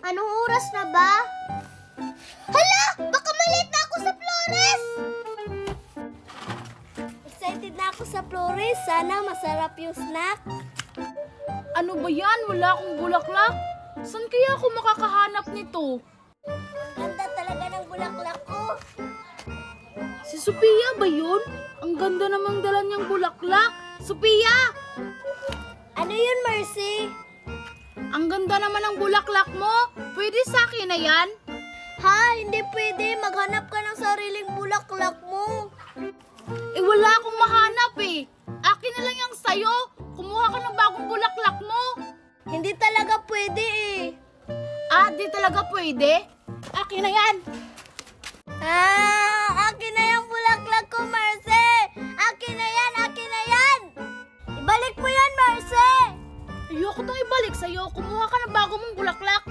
Anong oras na ba? Hala! Baka malate na ako sa Flores! Excited na ako sa Flores. Sana masarap yung snack. Ano ba yan? Wala akong bulaklak. Saan kaya ako makakahanap nito? Ganda talaga ng bulaklak ko. Si Sophia ba yun? Ang ganda namang dala niyang bulaklak. Sophia! Ano yun, Mercy? Ang ganda naman ng bulaklak mo. Pwede sa akin na yan? Ha? Hindi pwede. Maghanap ka ng sariling bulaklak mo. Eh wala akong mahanap eh. Akin na lang yung sayo. Kumuha ka ng bagong bulaklak mo. Hindi talaga pwede eh. Ah, di talaga pwede? Akin na yan. Akin na yung bulaklak ko, Mercy! Akin na yan! Akin na yan! Ibalik mo yan, Mercy! Ayoko itong ibalik sa'yo. Kumuha ka ng bago mong bulaklak.